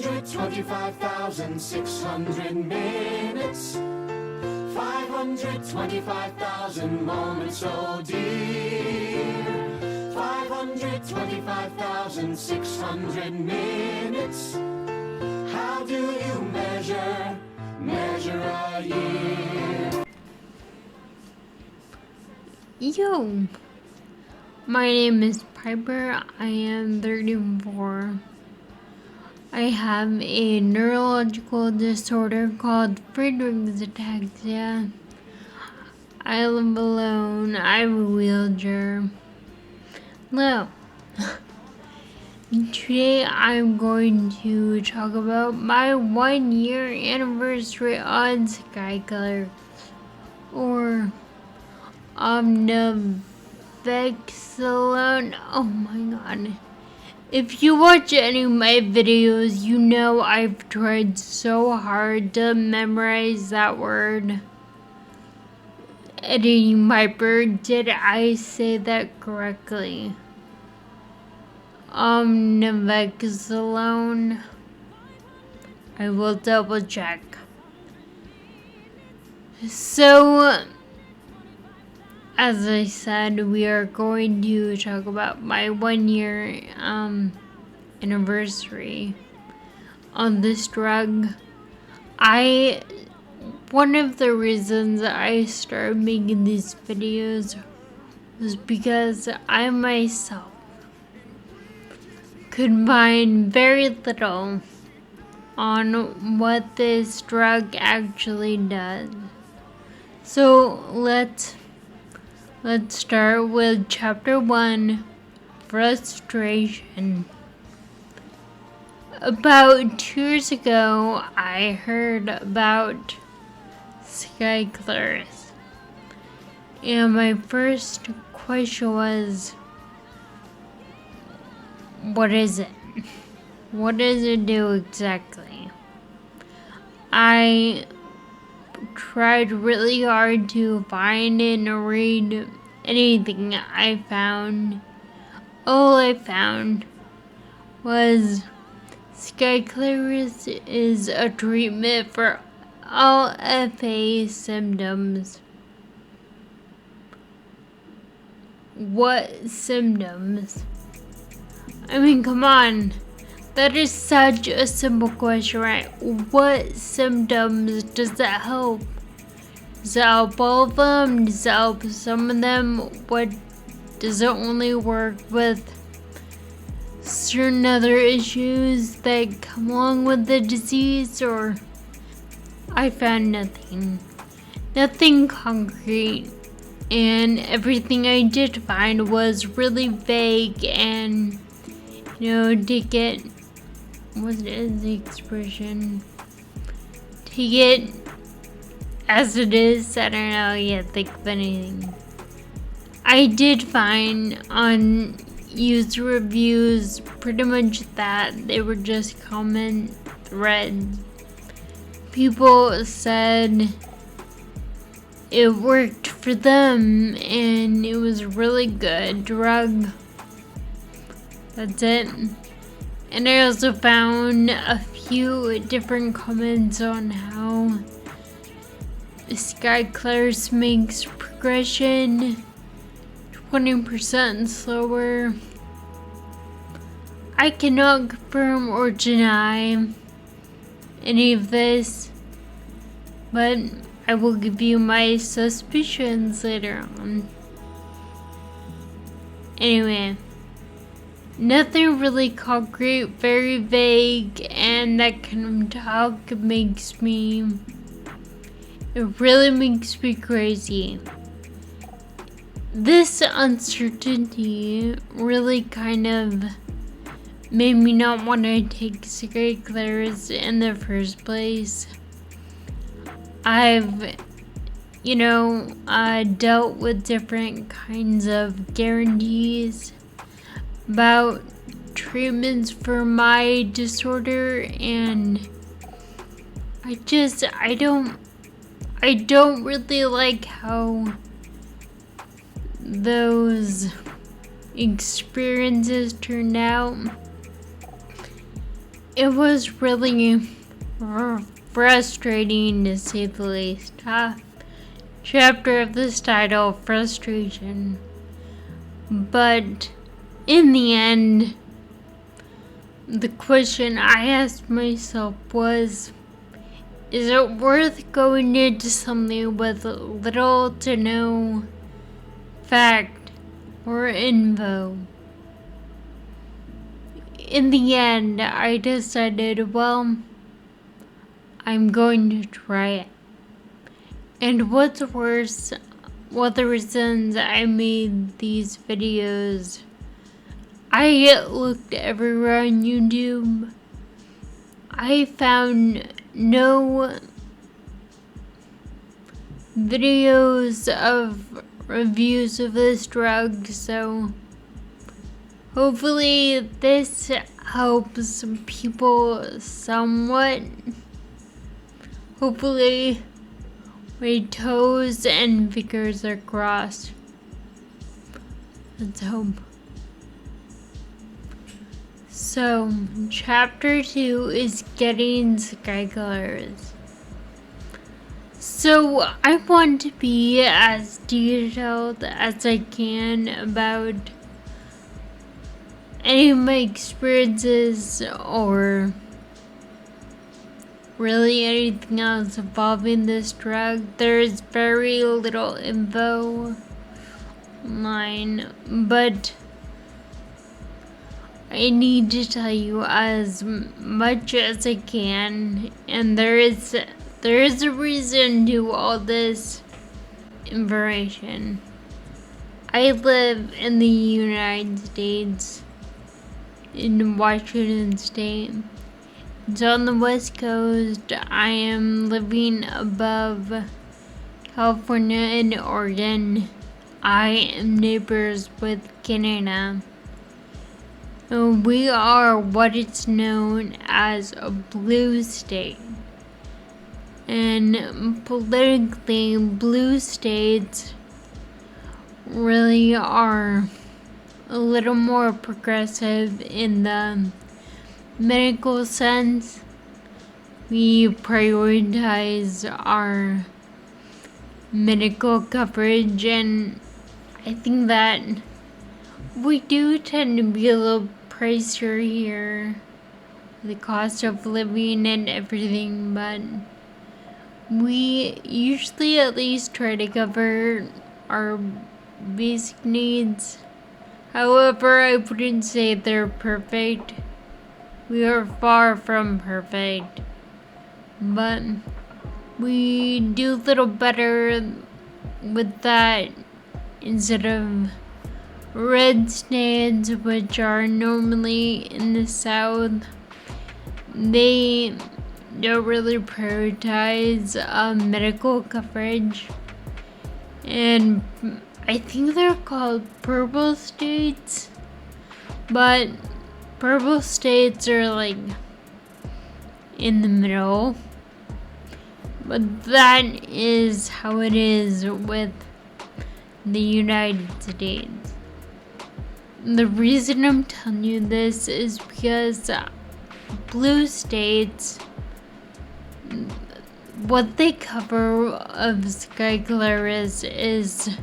525,600 minutes, 525,000 moments, oh dear. 525,600 minutes. How do you measure a year? Yo, my name is Piper. I am 34. I have a neurological disorder called Friedreich's ataxia. I live alone. I have a wheelchair. Hello. Today I'm going to talk about my 1-year anniversary on Skyclarys, or omnivexalone. Oh my god. If you watch any of my videos, you know I've tried so hard to memorize that word. Editing Piper, did I say that correctly? Omnivexalone. I will double check. So, as I said, we are going to talk about my 1-year anniversary on this drug. One of the reasons I started making these videos was because I myself could find very little on what this drug actually does. So let's start with chapter 1, frustration. About 2 years ago, I heard about Skyclarys, and my first question was, what is it? What does it do exactly? I tried really hard to find and read anything I found. All I found was Skyclarys is a treatment for all FA symptoms. What symptoms? I mean, come on. That is such a simple question, right? What symptoms does that help? Does it help all of them? Does it help some of them? What does it only work with certain other issues that come along with the disease? Or I found nothing concrete, and everything I did find was really vague and, take it, what is the expression? Take it as it is. I don't know, think of anything. I did find on user reviews pretty much that they were just comment threads. People said it worked for them and it was a really good drug. That's it. And I also found a few different comments on how Skyclarys makes progression 20% slower. I cannot confirm or deny any of this, but I will give you my suspicions later on. Anyway, nothing really concrete, very vague, and that kind of talk it really makes me crazy. This uncertainty really kind of made me not want to take Skyclarys in the first place. I've, dealt with different kinds of guarantees about treatments for my disorder, and I don't really like how those experiences turned out. it was really frustrating to say the least. Chapter of this title, Frustration. But in the end, the question I asked myself was, is it worth going into something with little to no fact or info? In the end, I decided, well, I'm going to try it. And what's worse, one of the reasons I made these videos, I looked everywhere on YouTube. I found no videos of reviews of this drug, so hopefully this helps people somewhat. Hopefully my toes and fingers are crossed. Let's hope. So, chapter 2 is getting Skyclarys. So, I want to be as detailed as I can about any of my experiences or really anything else involving this drug. There's very little info online, but I need to tell you as much as I can, and there is a reason to all this information. I live in the United States, in Washington State. So on the West Coast, I am living above California and Oregon. I am neighbors with Canada. We are what is known as a blue state. And politically, blue states really are a little more progressive in the medical sense. We prioritize our medical coverage, and I think that we do tend to be a little pricier here, the cost of living and everything, but we usually at least try to cover our basic needs. However, I wouldn't say they're perfect. We are far from perfect, but we do a little better with that instead of red states, which are normally in the South. They don't really prioritize medical coverage, and I think they're called purple states, but purple states are like in the middle. But that is how it is with the United States. The reason I'm telling you this is because blue states, what they cover of Skyclarys is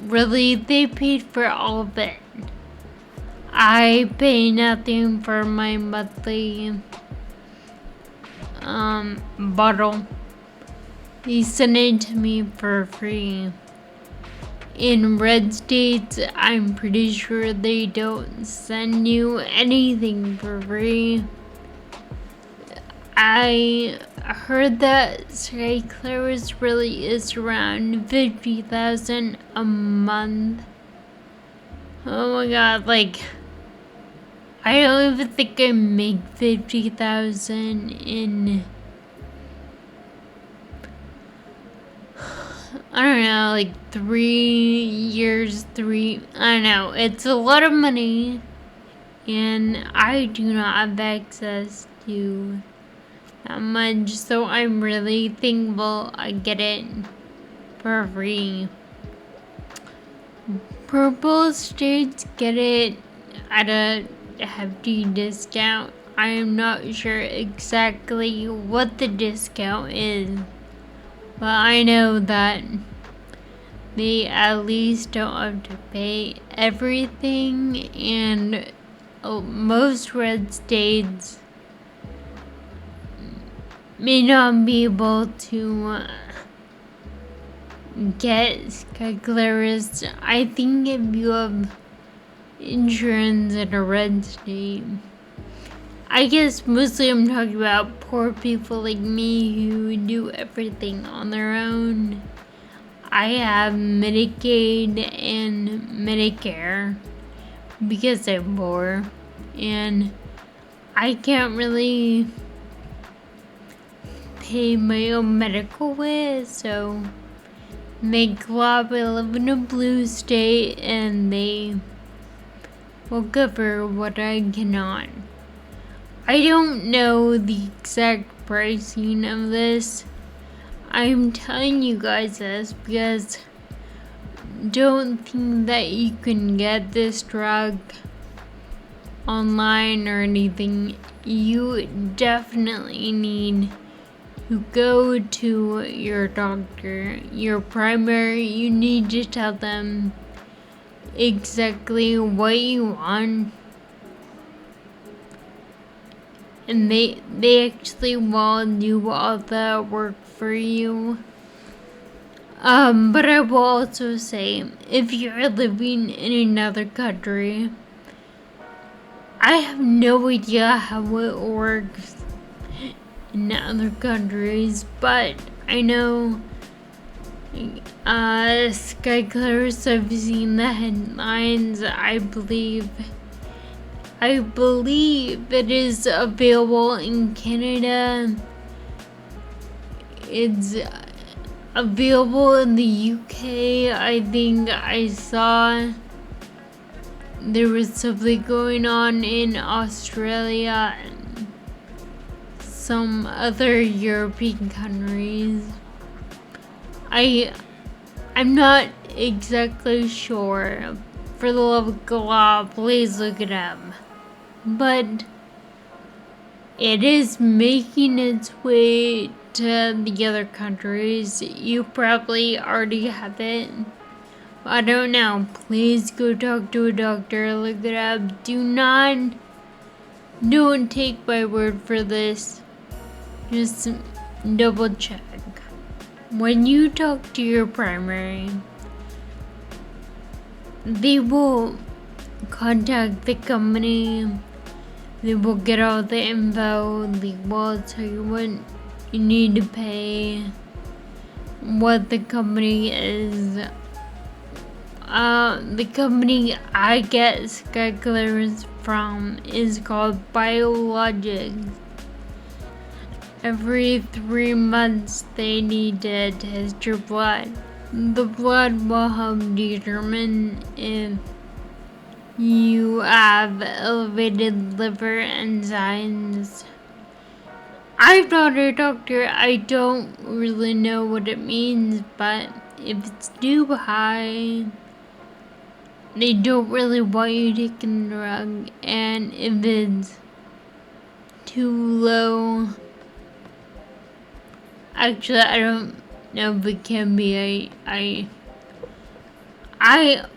really, they paid for all of it. I pay nothing for my monthly bottle. They send it to me for free. In red states, I'm pretty sure they don't send you anything for free. I heard that Skyclarys really is around $50,000 a month. Oh my god, like, I don't even think I make $50,000 in, I don't know, like 3 years, I don't know. It's a lot of money, and I do not have access to that much, so I'm really thankful I get it for free. Purple states get it at a hefty discount. I am not sure exactly what the discount is, but I know that they at least don't have to pay everything, and most red states may not be able to get Skyclarys. I think if you have insurance in a red state, I guess mostly I'm talking about poor people like me who do everything on their own. I have Medicaid and Medicare because I'm poor, and I can't really pay my own medical with, so they glad I live in a blue state and they will cover what I cannot. I don't know the exact pricing of this. I'm telling you guys this because don't think that you can get this drug online or anything. You definitely need to go to your doctor, your primary. You need to tell them exactly what you want, and they actually will do all the work for you. But I will also say, if you're living in another country, I have no idea how it works in other countries, but I know Skyclarys, I've seen the headlines. I believe it is available in Canada. It's available in the UK. I think I saw there was something going on in Australia and some other European countries. I'm not exactly sure. For the love of God, please look it up. But it is making its way to the other countries. You probably already have it. I don't know. Please go talk to a doctor. Look it up. Don't take my word for this. Just double check. When you talk to your primary, they will contact the company. They will get all the info. They will tell you what you need to pay, what the company is. The company I get Skyclarys from is called Biologics. Every 3 months they need to test your blood. The blood will help determine if you have elevated liver enzymes. I'm not a doctor. I don't really know what it means, but if it's too high, they don't really want you taking the drug, and if it's too low, actually I don't know if it can be.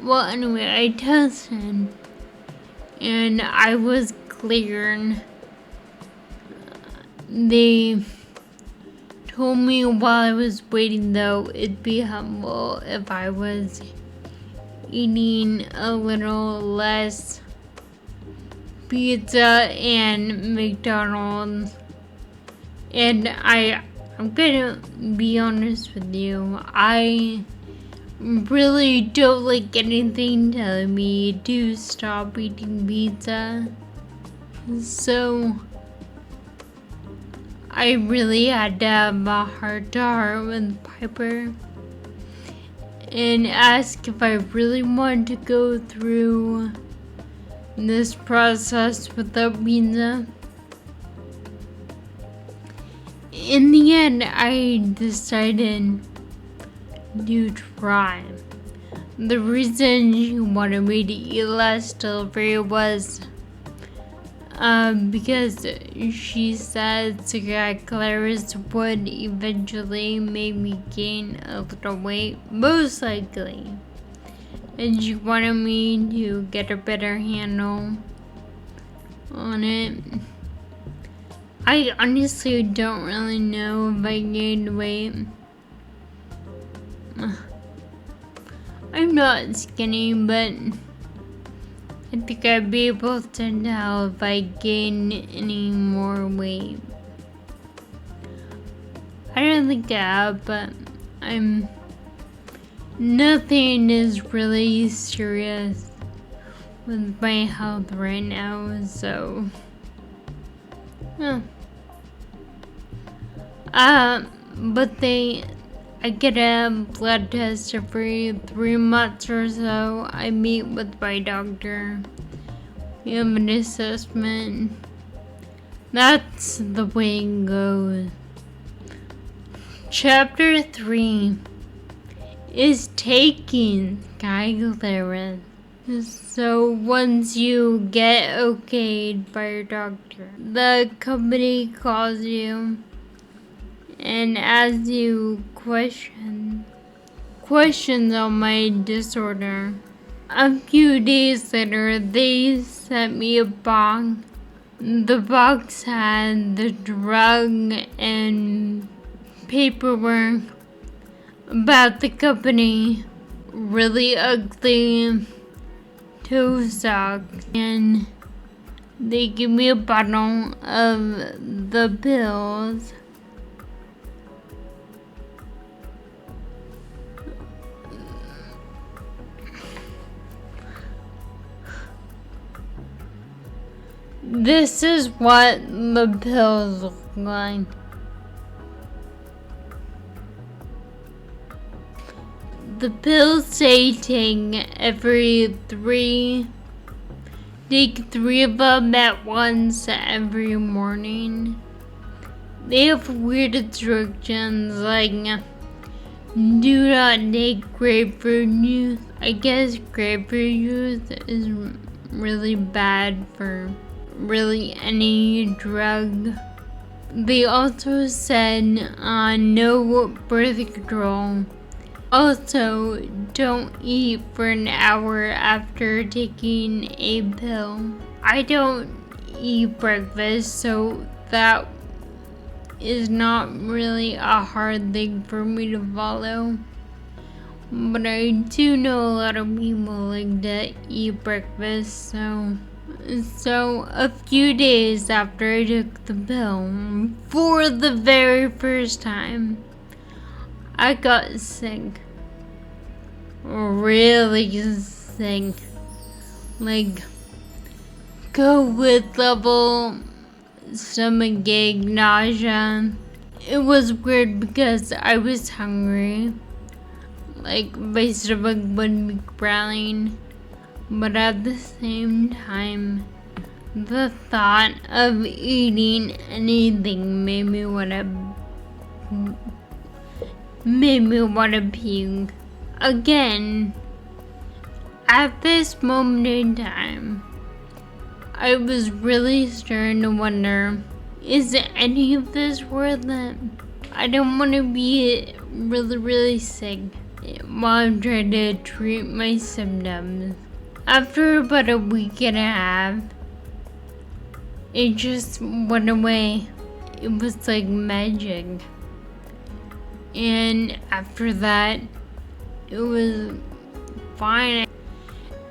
Well, anyway, I tested and I was cleared. They told me while I was waiting, though, it'd be helpful if I was eating a little less pizza and McDonald's. And I'm gonna be honest with you, I really don't like anything telling me to stop eating pizza. So I really had to have a heart-to-heart with Piper and ask if I really wanted to go through this process without pizza. In the end, I decided to try. The reason she wanted me to eat less delivery was because she said Skyclarys would eventually make me gain a little weight, most likely. And she wanted me to get a better handle on it. I honestly don't really know if I gained weight. I'm not skinny, but I think I'd be able to tell if I gain any more weight. I don't think I have, but nothing is really serious with my health right now, so but I get a blood test every 3 months or so. I meet with my doctor. We have an assessment. That's the way it goes. Chapter 3 is taking Skyclarys. So once you get okayed by your doctor, the company calls you and asks you questions on my disorder. A few days later, they sent me a box. The box had the drug and paperwork about the company, really ugly toe socks, and they give me a bottle of the pills. This is what the pills look like. The pills say take take 3 of them at once every morning. They have weird instructions like do not take grapefruit juice. I guess grapefruit juice is really bad for really any drug. They also said no birth control. Also, don't eat for an hour after taking a pill. I don't eat breakfast, so that is not really a hard thing for me to follow. But I do know a lot of people like to eat breakfast, so a few days after I took the pill, for the very first time, I got sick. Really sick. Like, COVID level stomachache, nausea. It was weird because I was hungry. Like, my stomach wouldn't be growling. But at the same time, the thought of eating anything made me wanna puke. Again, at this moment in time, I was really starting to wonder, is any of this worth it? I don't want to be really sick while I'm trying to treat my symptoms. After about a week and a half, it just went away. It was like magic. And after that, it was fine.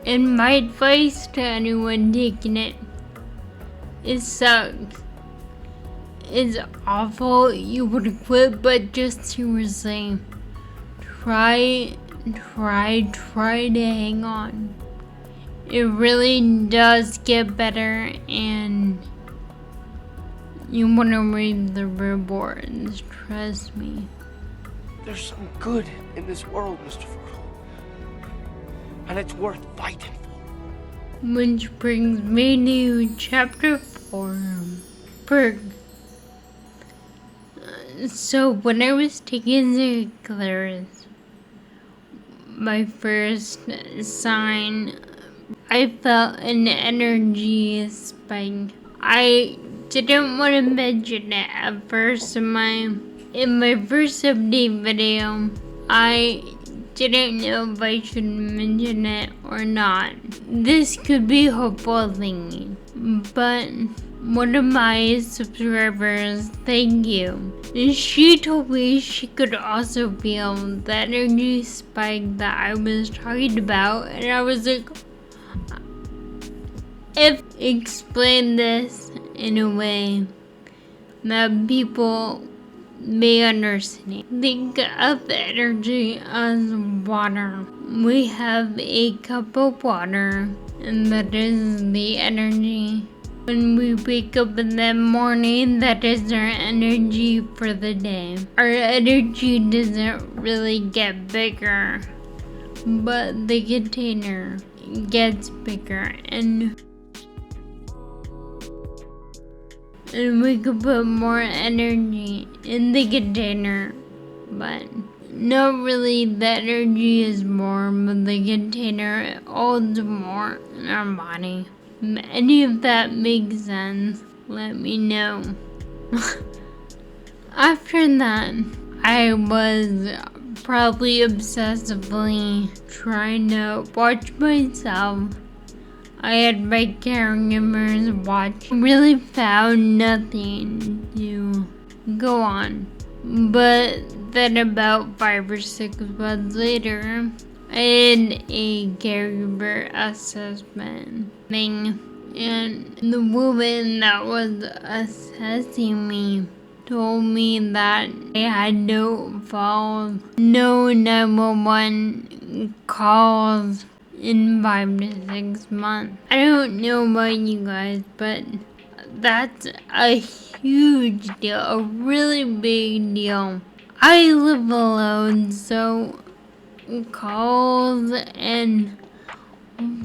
And my advice to anyone taking it, it sucks. It's awful. You would quit, but just seriously, try to hang on. It really does get better, and you want to reap the rewards, trust me. There's some good in this world, Mr. Fergal. And it's worth fighting for. Which brings me to chapter 4. So when I was taking the Skyclarys, my first sign, I felt an energy spike. I didn't want to mention it at first in my first update video. I didn't know if I should mention it or not. This could be hopeful thinking, but one of my subscribers, thank you, and she told me she could also feel the energy spike that I was talking about, and I was like, if explain this in a way that people may understand. Think of energy as water. We have a cup of water, and that is the energy. When we wake up in the morning, that is our energy for the day. Our energy doesn't really get bigger, but the container gets bigger, and we could put more energy in the container, but not really. The energy is more, but the container holds more in our body. If any of that makes sense, let me know. After that, I was probably obsessively trying to watch myself. I had my caregivers watch. I really found nothing to go on. But then about 5 or 6 months later, I did a caregiver assessment thing. And the woman that was assessing me told me that I had no falls, no 911 calls in 5 to 6 months. I don't know about you guys, but that's a huge deal, a really big deal. I live alone, so calls and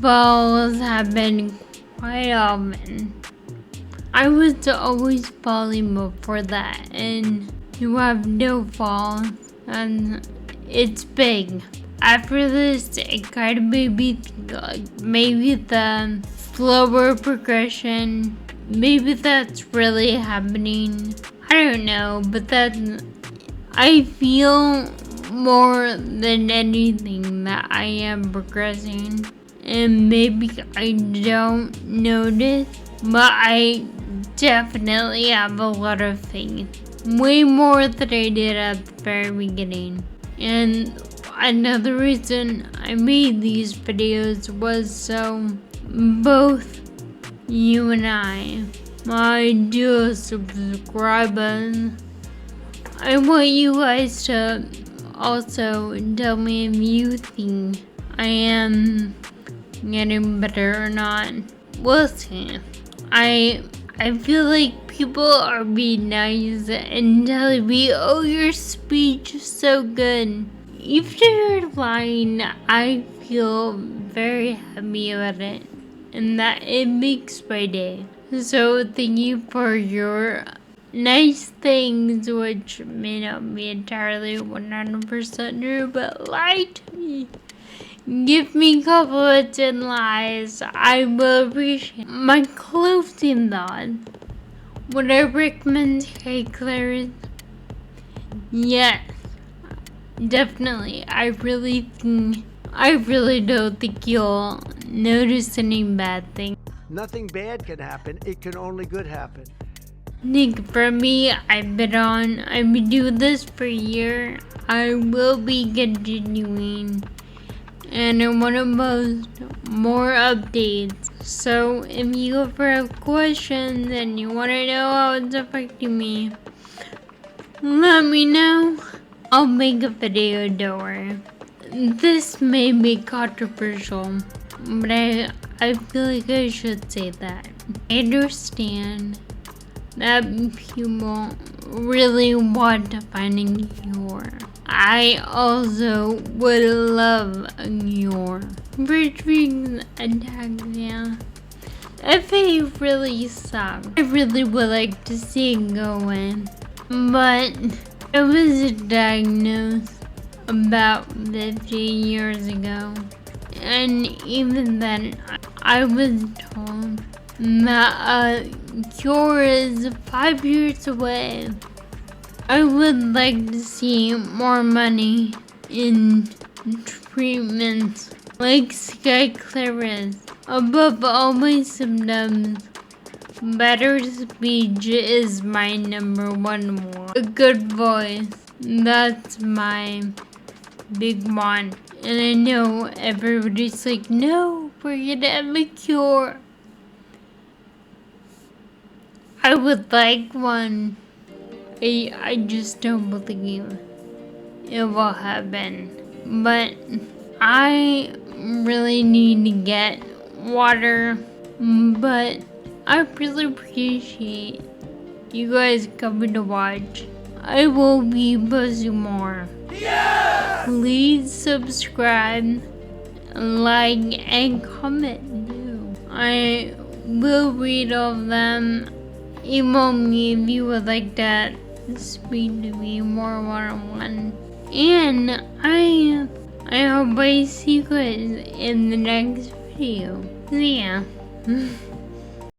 falls happen quite often. I was always falling before that, and you have no falls, and it's big. After this, it kind of made me think like maybe the slower progression, maybe that's really happening. I don't know, but I feel more than anything that I am progressing, and maybe I don't notice, but I definitely have a lot of faith, way more than I did at the very beginning. And another reason I made these videos was so both you and I, my dear subscribers, I want you guys to also tell me if you think I am getting better or not. We'll see. I feel like people are being nice and telling me, oh, your speech is so good. Even if you're lying, I feel very happy about it, and that it makes my day. So thank you for your nice things, which may not be entirely 100% true, but lie to me. Give me compliments and lies. I will appreciate. My closing thought. Would I recommend Skyclarys? Yes. Definitely. I really don't think you'll notice any bad things. Nothing bad can happen. It can only good happen. I think for me, I've been doing this for a year. I will be continuing, and I want to post more updates. So if you ever have questions and you want to know how it's affecting me, let me know. I'll make a video, don't worry. This may be controversial, but I feel like I should say that. I understand that people really want to find a cure. I also would love a cure for treating ataxia. If it really sucks, I really would like to see it go away. But I was diagnosed about 15 years ago, and even then I was told that a cure is 5 years away. I would like to see more money in treatments like Skyclarys. Above all my symptoms, better speech is my number one want. A good voice, that's my big one. And I know everybody's like, no, we're gonna have a cure. I would like one. I just don't believe it will happen. But I really need to get water. But I really appreciate you guys coming to watch. I will be posting more. Please subscribe, like, and comment too. I will read all of them. Email me if you would like to speak to me more one-on-one. And I hope I see you guys in the next video. See ya.